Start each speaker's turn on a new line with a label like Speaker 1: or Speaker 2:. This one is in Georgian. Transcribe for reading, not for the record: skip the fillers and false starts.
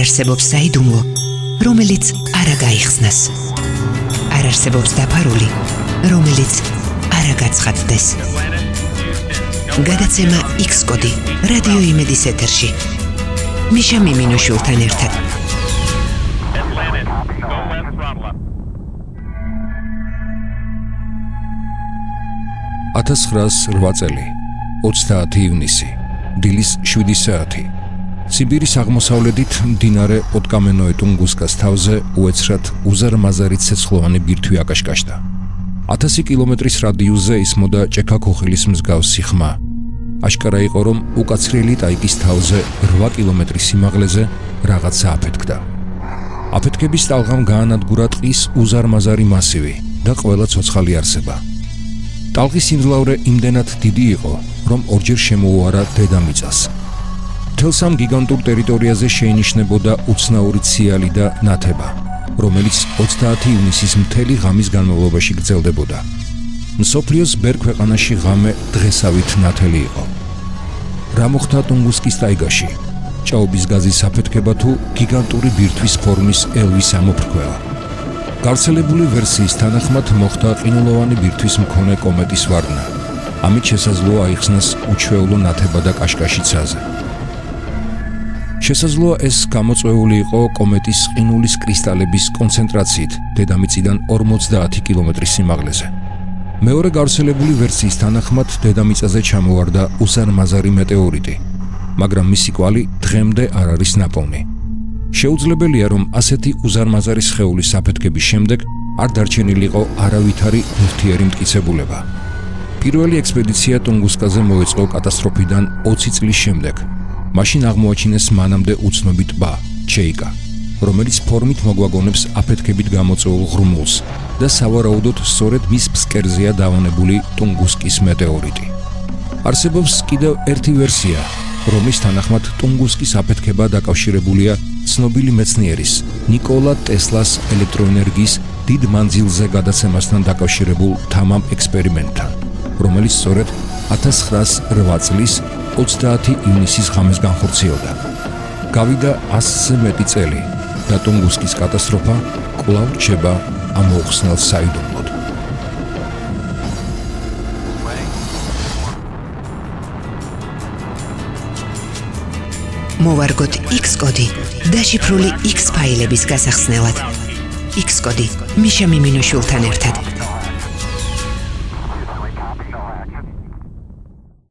Speaker 1: არსებობს საიდუმლო, რომელიც არ გაიხსნას. არ არსებობს დაფარული, რომელიც არ გაცხადდეს. გადაცემა X-კოდი რადიო იმედის ეთერში. მიშა მიმინოშვილთან ერთად.
Speaker 2: 1908 წელი 30 ივნისი დილის 7 საათი სიბირის აღმოსავლეთით მდინარე ოტკამენოე ტუნგუსკას თავზე უეცრად უზარმაზარი ცეცხლოვანი ბირთვი აკაშკაშდა. 1000 კილომეტრის რადიუსზე ისმოდა ჭექა-ქოხილის მსგავსი ხმა. აშკარა იყო, რომ უკაცრიელი ტაიკის თავზე 8 კილომეტრის სიმაღლეზე რაღაცა აფეთქდა. აფეთქების ტალღამ გაანადგურა ტყის უზარმაზარი მასივი და ყველა ცოცხალი არსება. ტალღის სიმძლავრე იმდენად დიდი იყო, რომ ორჯერ შემოუარა დედამიწას. მთელ სამ გიგანტურ ტერიტორიაზე შეინიშნებოდა უცნაური ციალი და ნათება, რომელიც 30 ივნისის მთელი ღამის განმავლობაში გრძელდებოდა. მსოფლიოს ბერ ქვეყანაში ღამე დღესავით ნათელი იყო. რა მოხდა ტუნგუსკის ტაიგაში? ჭაობის გაზის აფეთქება თუ გიგანტური ბირთვის ფორმის ელვის ამოფრქვევა? გავრცელებული ვერსიის თანახმად მოხდა ყინულოვანი ბირთვის მქონე კომეტის ვარდნა. ამით შესაძლოა აიხსნას უჩვეულო ნათება და კაშკაში ცაზე. შესაძლოა ეს გამოწვეული იყო კომეტის ყინულის კრისტალების კონცენტრაციით დედამიწიდან 50 კილომეტრის სიმაღლეზე. მეორე გავრცელებული ვერსიის თანახმად დედამიწაზე ჩამოვარდა უზარმაზარი მეტეორიტი, მაგრამ მისი კვალი დღემდე არ არის ნაპოვნი. შეუძლებელია, რომ ასეთი უზარმაზარი სხეულის აფეთქების შემდეგ არ დარჩენილიყო არავითარი ნივთიერი მტკიცებულება. პირველი ექსპედიცია ტუნგუსკაზე მოეწყო კატასტროფიდან 20 წლის შემდეგ. მაშინ აღმოაჩინეს მანამდე უცნობი ტბა, ჩეიკა, რომელიც ფორმით მოგვაგონებს აფეთქებით გამოწვეულ ღრმულს და სავარაუდოდ სწორედ მის ფსკერზეა დავანებული ტუნგუსკის მეტეორიტი. არსებობს კიდევ ერთი ვერსია, რომლის თანახმად ტუნგუსკის აფეთქება დაკავშირებულია ცნობილი მეცნიერის ნიკოლა ტესლას ელექტროენერგიის დიდ მანძილზე გადაცემასთან დაკავშირებულ თამამ ექსპერიმენტთან, რომელიც სწორედ 1908 წლის 30 ივნისის ღამეს განხორციელდა. გავიდა 100-ზე მეტი წელი და ტუნგუსკის კატასტროფა კვლავ რჩება ამოუხსნელ საიდუმლოდ.
Speaker 1: მოვარგოთ X-კოდი დაშიფრული X ფაილების გასახსნელად. X-კოდი მიშა მიმინოშვილთან ერთად.